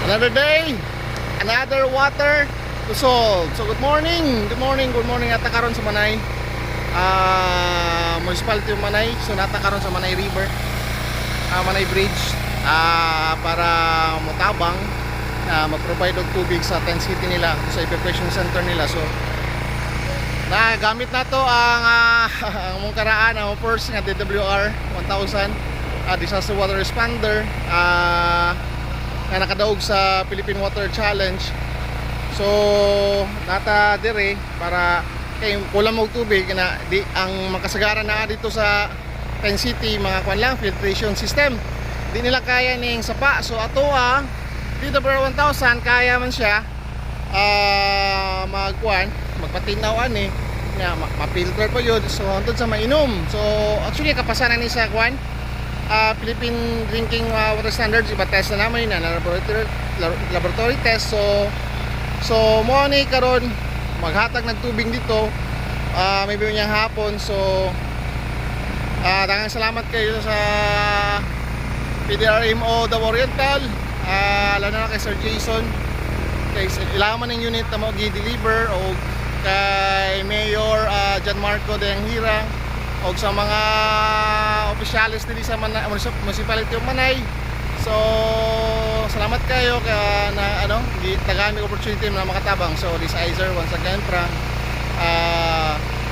Another day, another water to solve. So good morning at karon sa Manay municipality of Manay. So natakaron sa Manay River, Manay Bridge, para motabang mag-provide og tubig sa tent city nila, sa evacuation center nila. So nagamit na to ang ang mong karaan ang first nga DWR 1000 disaster water responder na nakadaog sa Philippine Water Challenge. So nata dire para kay kulang mo tubig na di ang makasagaran na dito sa tent city, mga kwan lang filtration system di nila kaya ning sapa. So ato DWR 1000 kaya man siya magpatinaw ani nga ma-filter pa yun. So hantod sa mainom. So actually kapasanan ni sa kwan Philippine Drinking Water Standards, iba test na naman na laboratory test. So mo ni karon maghatag ng tubig dito, may biyo niyang hapon. So daghang salamat kayo sa PDRMO The Oriental, lalo na kay Sir Jason, kay ilaman ng unit na mo gi-deliver, o kay Mayor John Marco de Anghira, o sa mga opisyalis dili sa Municipality of Manay. So salamat kayo kaya na tagami opportunity na makatabang. So this Izer once again from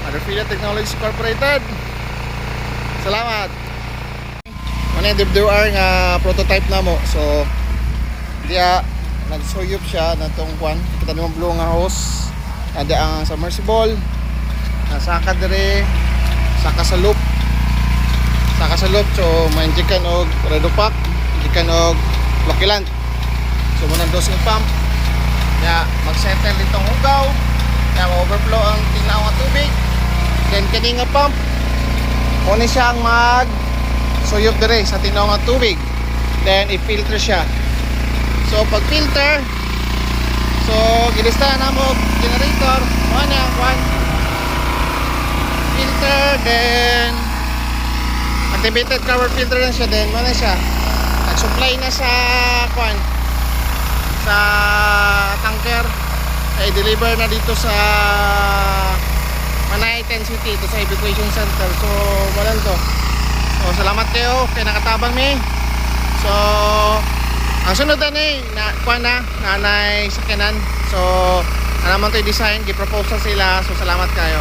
Motherfield Technologies Incorporated. Salamat. Ano yung DWR nga prototype na mo. So diya nagsuyop siya na itong kwan, kita naman blue nga hose, ada ang submersible nasaka dire, saka sa loop. So mainjikan og redopack, injikan og lokilant. So muna dosing pump ya mag-settle itong ugaw ya ma-overflow ang tinaw nga tubig. Then kini nga pump muna siyang mag suyop dire sa tinaw nga tubig, then i-filter siya. So pag filter, so gilistahan na mo generator mo na ang kwan filter, then activated cover filter na siya, then mo na siya nag-supply na sa kwan sa tanker, ay deliver na dito sa Manay Tent City, ito sa evacuation center. So walang to. So salamat kayo kay nakatabang mi. So ang sunod na kwan na nanay sakyanan. So ano man to design, gi-propose sila. So salamat kayo.